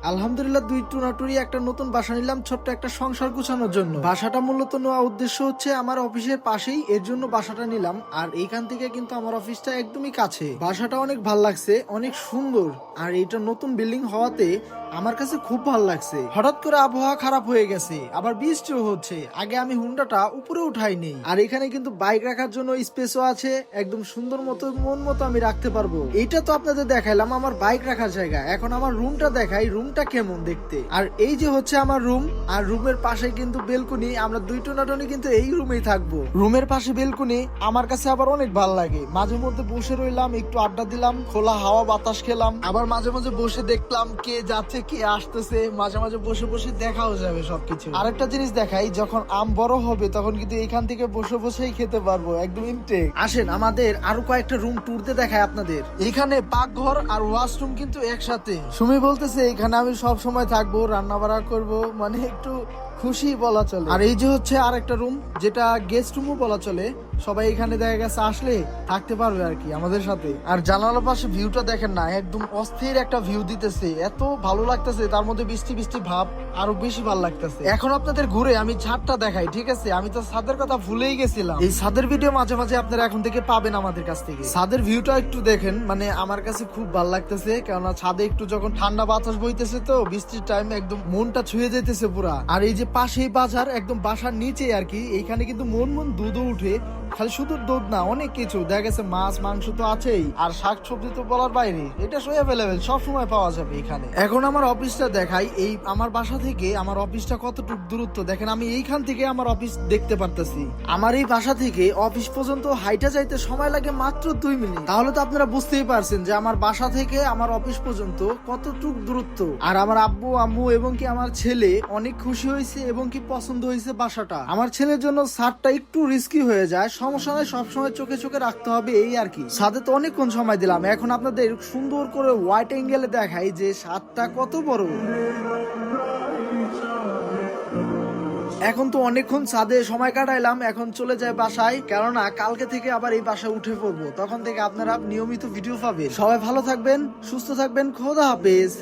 আলহামদুলিল্লাহ, দুই টুনাটুরি একটা নতুন বাসা নিলাম ছোট্ট একটা সংসার গুছানোর জন্য। বাসাটা মূলত নেওয়া উদ্দেশ্য হচ্ছে আমার অফিসের পাশেই, এর জন্য বাসাটা নিলাম। আর এইখান থেকে কিন্তু আমার অফিসটা একদমই কাছে। বাসাটা অনেক ভাল লাগছে, অনেক সুন্দর। আর এটা নতুন বিল্ডিং হওয়াতে আমার কাছে খুব ভালো লাগছে। হঠাৎ করে আবহাওয়া খারাপ হয়ে গেছে, আবার বৃষ্টিও হচ্ছে। আগে আমি হুন্ডাটা উপরে উঠাই নেই। আর এখানে কিন্তু বাইক রাখার জন্য স্পেসও আছে, একদম সুন্দর মতো মন মতো আমি রাখতে পারবো। এইটা তো আপনাদের দেখাইলাম আমার বাইক রাখার জায়গা। এখন আমার রুমটা দেখাই, রুমটা কেমন দেখতে। আর এই যে হচ্ছে আমার রুম, আর রুমের পাশে কিন্তু বেলকনি। আমরা দুই টোনাটনি কিন্তু এই রুমেই থাকবো। রুমের পাশে বেলকনি আমার কাছে আবার অনেক ভালো লাগে। মাঝে মধ্যে বসে রইলাম, একটু আড্ডা দিলাম, খোলা হাওয়া বাতাস খেলাম। আবার মাঝে মাঝে বসে দেখলাম কে যাচ্ছে কে আসতেছে। মাঝে মাঝে বসে বসে দেখাও যাবে সবকিছু। আরেকটা জিনিস দেখাই, যখন আম বড় হবে তখন কিন্তু এখান থেকে বসে বসেই খেতে পারবো, একদম ইনটেক। আসেন আমাদের আরো কয়েকটা রুম ট্যুরতে দেখায় আপনাদের। এখানে পাকঘর আর ওয়াশরুম কিন্তু একসাথে। সুমি বলতেছে এখানে আমি সব সময় থাকবো, রান্না বাড়া করবো, মানে একটু খুশি বলা চলে। আর এই যে হচ্ছে আরেকটা রুম, যেটা গেস্ট রুমও বলা চলে। সবাই এখানে দেখা গেছে আসলে থাকতে পারবে আর কি আমাদের সাথে। আর জানালার পাশে ভিউটা দেখেন না, একদম অস্থির একটা ভিউ দিতেছে, এত ভালো লাগতেছে। তার মধ্যে বৃষ্টি বৃষ্টি ভাব, আরো বেশি ভালো লাগতেছে। এখন আপনাদের ঘুরে আমি ছাদটা দেখাই, ঠিক আছে? আমি তো ছাদের কথা ভুলেই গেছিলাম। এই ছাদের ভিডিও মাঝে মাঝে আপনারা এখন থেকে পাবেন আমাদের কাছ থেকে। ছাদের ভিউটা একটু দেখেন, মানে আমার কাছে খুব ভালো লাগতেছে। কেননা ছাদে একটু যখন ঠান্ডা বাতাস বইতেছে, তো বৃষ্টির টাইমে একদম মনটা ছুঁয়ে যেতেছে পুরা। আর এই যে পাশেই বাজার, একদম বাসার নিচে আর কি। এইখানে কিন্তু মন দুধও উঠে। খালি শুধু দুধ না, অনেক কিছু দেখা গেছে, মাছ মাংস তো আছেই, আর শাক সবজি তো বলার বাইরে। এটা সব অ্যাভেলেবেল, সব সময় পাওয়া যাবে এখানে। এখন আমার অফিসটা দেখাই। এই আমার বাসা থেকে আমার অফিসটা কতটুকু দূরত্ব দেখেন। আমি এইখান থেকে আমার অফিস দেখতে পারতেছি। আমার এই বাসা থেকে অফিস পর্যন্ত হাইটা যাইতে সময় লাগে মাত্র 2 মিনিট। তাহলে তো আপনারা বুঝতেই পারছেন যে আমার বাসা থেকে আমার অফিস পর্যন্ত কতটুকু দূরত্ব। আর আমার আব্বু আম্মু এবং কি আমার ছেলে অনেক খুশি হয়েছে এবং কি পছন্দ হয়েছে বাসাটা। আমার ছেলের জন্য ছাদটা একটু রিস্কি হয়ে যায়, সমস্যা নয়, সবসময় চোখে চোখে রাখতে হবে, এই আর কি। ছাদে তো অনেকক্ষণ সময় দিলাম, এখন আপনাদের সুন্দর করে ওয়াইড অ্যাঙ্গেলে দেখাই যে ছাদটা কত বড়। এখন তো অনেকক্ষণ ছাদে সময় কাটাইলাম, এখন চলে যায় বাসায়। কেননা কালকে থেকে আবার এই বাসায় উঠে পড়বো, তখন থেকে আপনারা নিয়মিত ভিডিও পাবেন। সবাই ভালো থাকবেন, সুস্থ থাকবেন, খোদা হাফেজ।